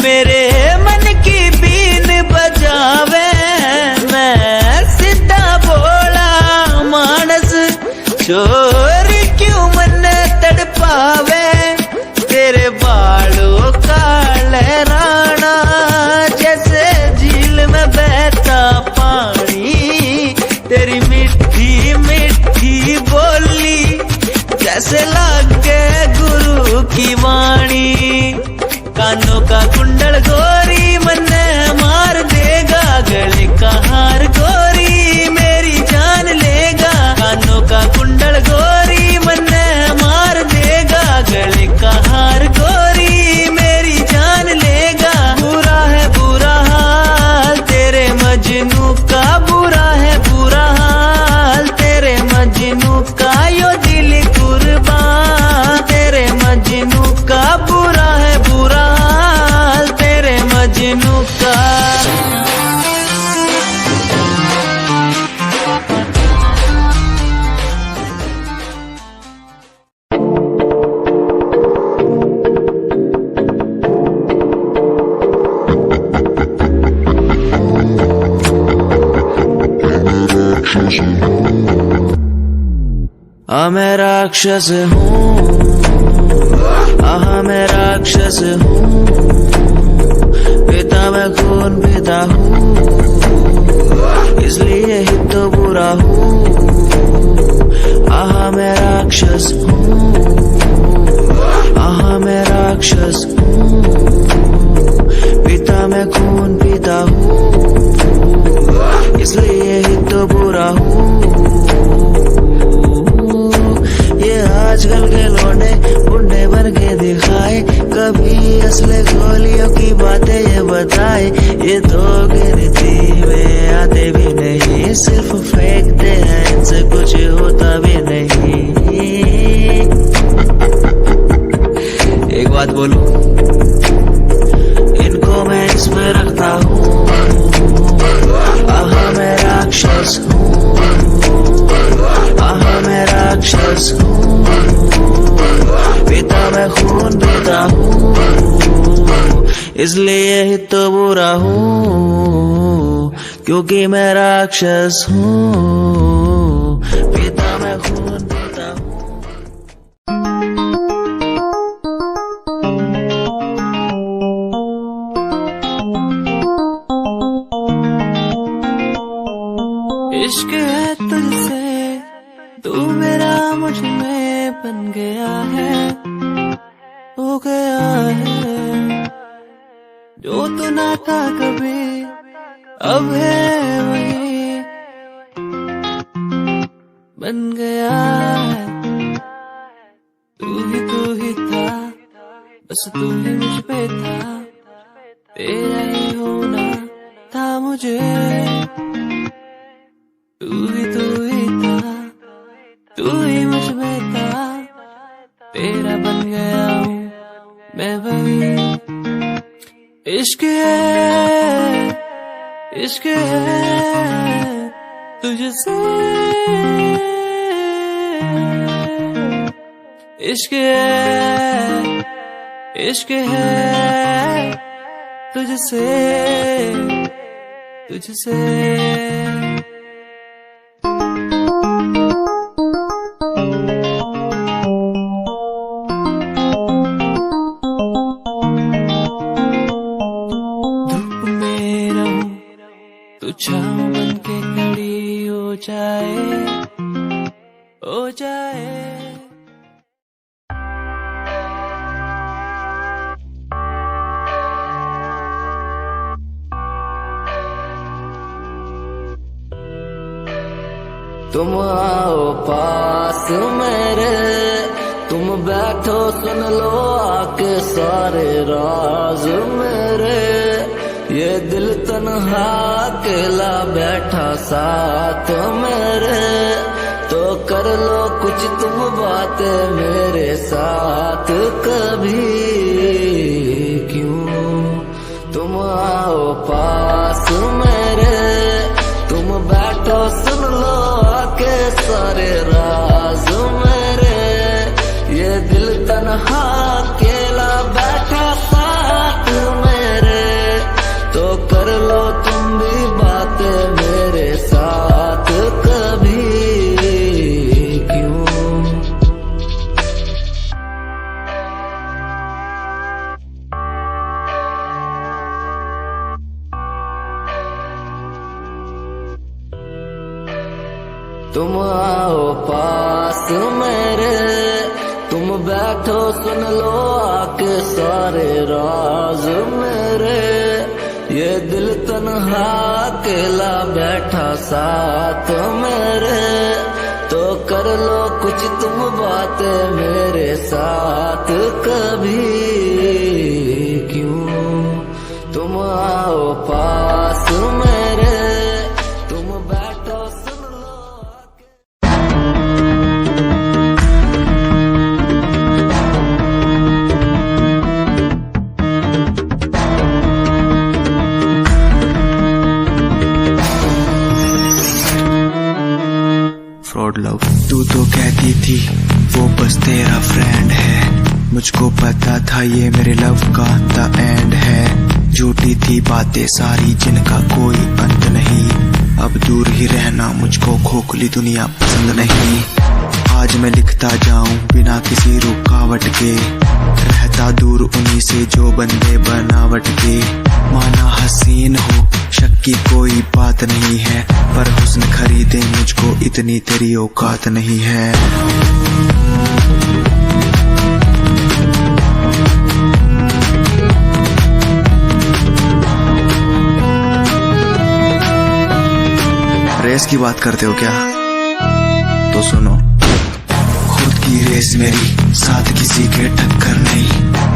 मेरे मन की बीन बजावे, मैं सीधा मैं राक्षस हूँ, मैं राक्षस हूँ, पिता मैं खून पीता हूँ, इसलिए ही तो बुरा हूँ। मैं राक्षस हूँ, मैं राक्षस हूँ, पिता मैं खून पीता हूँ, इसलिए ही तो बुरा हूँ। ये आजकल के लौंडे बुढ़े बन के दिखाए, कभी असले गोलियों की बातें ये बताए। ये तो गिनती में आते भी नहीं, सिर्फ फेंकते हैं, इनसे कुछ होता भी नहीं। एक बात बोलूं, इनको मैं इसमें रखता हूँ। मैं राक्षस हूँ, मैं राक्षस हूँ, पिता मैं खून पीता हूँ, इसलिए ही तो बुरा हूँ, क्योंकि मैं राक्षस हूँ, पिता मैं खून पीता हूँ। इश्क है तुझसे, तू मेरा मुझ में बन गया है, हो गया है। जो तू ना था कभी, अब है वही बन गया है। तू ही था, बस तू ही मुझ पे था, तेरा ही होना था मुझे। तू ही था, तू ही मुझ में था, तेरा बन गया हूँ मैं वही। इश्क है, इश्क है तुझसे, इश्क है, इश्क है तुझसे, तुझसे। छाँव बन के खड़ी हो जाए, हो जाए। तुम आओ पास मेरे, तुम बैठो सुन लो आके सारे राज मेरे। ये दिल तन्हा अकेला बैठा साथ मेरे, तो कर लो कुछ तुम बातें मेरे साथ कभी। क्यों तुम आओ पास मेरे, तुम बैठो सुन लो आके सारे राज मेरे। ये दिल तन्हा अकेला बैठा साथ मेरे, तो कर लो तुम भी बातें मेरे साथ कभी। क्यों तुम आओ पास मेरे, तुम बैठो सुन लो आके सारे राज मेरे। ये दिल तन्हा अकेला बैठा साथ मेरे, तो कर लो कुछ तुम बातें मेरे साथ कभी। क्यों तुम आओ पास मेरे, तुम बैठो सुन लो। फ्रॉड लव, तू तो कहती थी वो बस तेरा फ्रेंड है, मुझको पता था ये मेरे लव का द एंड है। झूठी थी बातें सारी जिनका कोई अंत नहीं, अब अब दूर ही रहना, मुझको खोखली दुनिया पसंद नहीं। आज मैं लिखता जाऊं बिना किसी रुकावट के, रहता दूर उन्हीं से जो बंदे बनावट के। माना हसीन हो शक की कोई बात नहीं है, पर हुस्न खरीदे मुझको इतनी तेरी औकात नहीं है। रेस की बात करते हो क्या? तो सुनो, खुद की रेस मेरी, साथ किसी के टक्कर नहीं।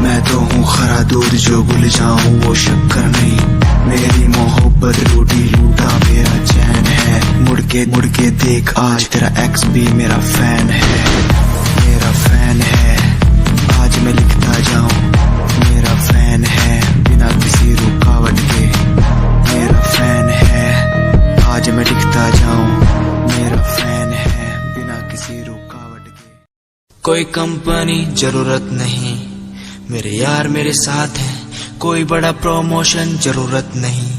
मैं तो हूँ खरा दूध जो भूल जाऊं वो शक्कर नहीं। मेरी मोहब्बत लूटी लूटा मेरा चैन है, मुड़ के देख आज तेरा एक्स भी मेरा फैन है, मेरा फैन है। आज मैं लिखता जाऊं मेरा फैन है, बिना किसी रुकावट के मेरा फैन है। आज मैं लिखता जाऊं मेरा फैन है, बिना किसी रुकावट के। कोई कंपनी जरूरत नहीं, मेरे यार मेरे साथ हैं। कोई बड़ा प्रमोशन जरूरत नहीं,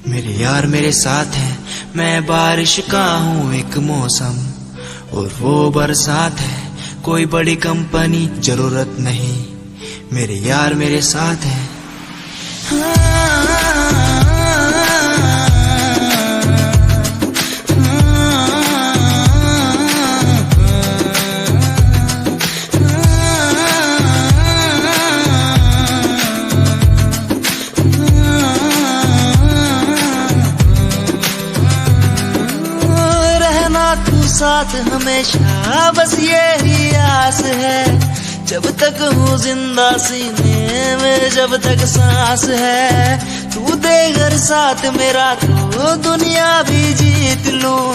मेरे यार मेरे साथ हैं। मैं बारिश का हूँ एक मौसम और वो बरसात है। कोई बड़ी कंपनी जरूरत नहीं, मेरे यार मेरे साथ हैं। साथ हमेशा बस यही आस है, जब तक हूँ जिंदा सीने में, जब तक सांस है। तू दे घर साथ मेरा तो दुनिया भी जीत लूं,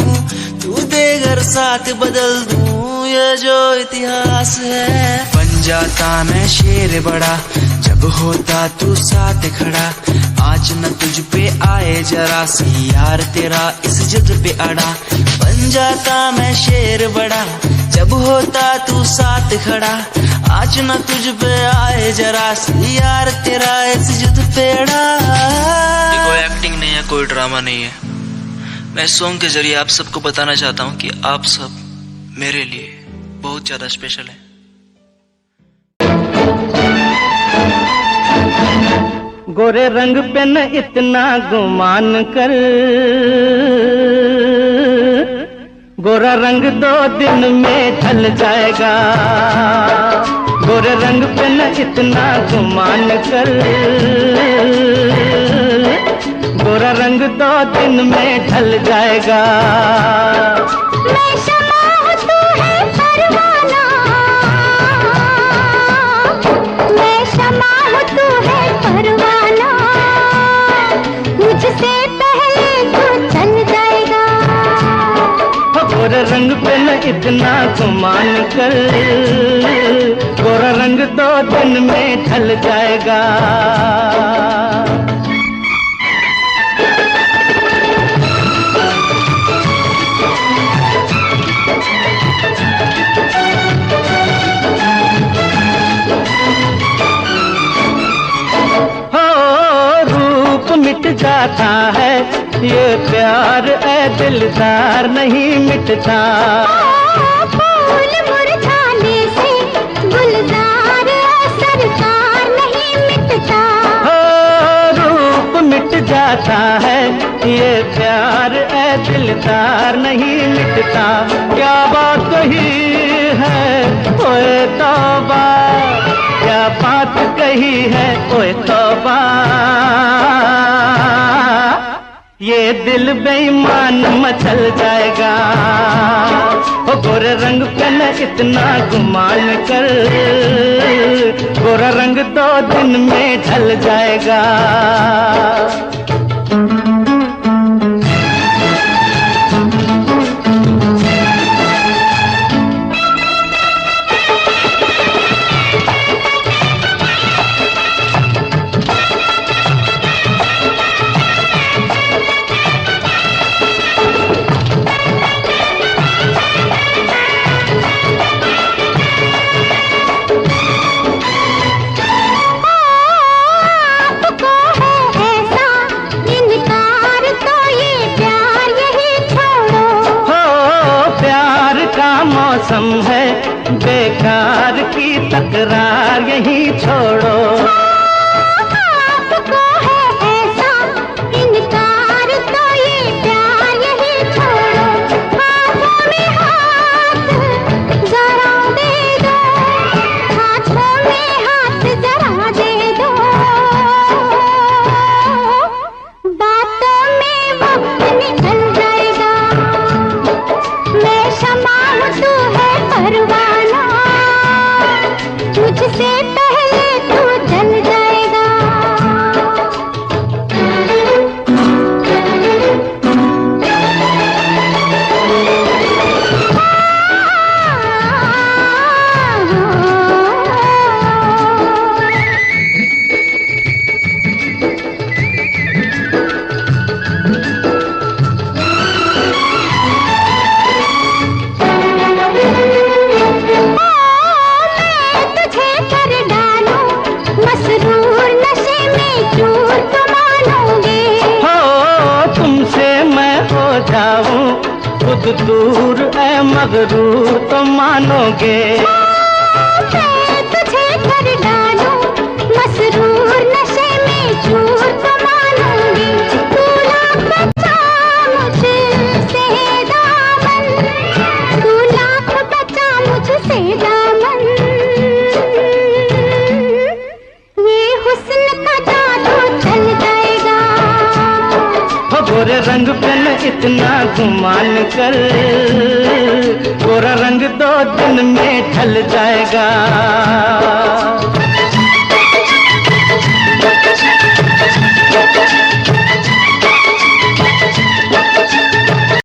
तू दे घर साथ बदल दूं ये जो इतिहास है। बन जाता मैं शेर बड़ा जब होता तू साथ खड़ा। आज न तुझ पे आए जरा सी यार तेरा इस जिद पे अड़ा। बन जाता मैं शेर बड़ा जब होता तू साथ खड़ा। आज न तुझ पे आए जरा सी यार तेरा इस जिद पे अड़ा। कोई एक्टिंग नहीं है, कोई ड्रामा नहीं है। मैं सॉन्ग के जरिए आप सबको बताना चाहता हूँ कि आप सब मेरे लिए बहुत ज्यादा स्पेशल है। गोरे रंग पे न इतना गुमान कर, गोरा रंग 2 दिन में ढल जाएगा। गोरे रंग पे न इतना गुमान कर, गोरा रंग 2 दिन में ढल जाएगा। मैं शमा हूँ तू है परवाना, मैं शमा हूँ तू है परवाना। मुझसे पहले तू चल जाएगा। गोरा रंग पे न इतना गुमान कर, गोरा रंग 2 दिन में ढल जाएगा। मिट जाता है ये प्यार ऐ दिलदार नहीं मिटता। फूल मुरझाने से गुलजार सरकार नहीं मिटता। रूप मिट जाता है ये प्यार ऐ दिलदार नहीं मिटता। क्या बात कही है ओए तौबा, क्या बात कही है ओए तौबा। ये दिल बेईमान मचल जाएगा। ओ गोरे रंग पे न इतना गुमान कर, गोरा रंग 2 दिन में ढल जाएगा। कसम है, बेकार की तकरार यही छोड़ो। आपको है ऐसा इनकार तो ये प्यार यही छोड़ो। हाथों में हाथ जरा दे दो, हाथों में हाथ जरा दे दो। बातों में वक्त निकल जाएगा, मैं शमा हूँ तू है परवाना, मुझसे पहले तू जल जाएगा। तुझे कर डालूं मसरूर नशे में चूर तो मानोगे। हो तुमसे मैं हो जाऊं खुद दूर, ऐ मगरूर तो मानोगे। मैं तुझे कर डालूं मसरूर नशे में चूर तो मानोगे। तू लाख बचा मुझसे दामन, तू लाख बचा मुझसे दामन। ये हुस्न का जादू चल जाएगा। हो गोरे रंग पे न इतना गुमान कर, गोरा रंग 2 दिन में ढल जाएगा।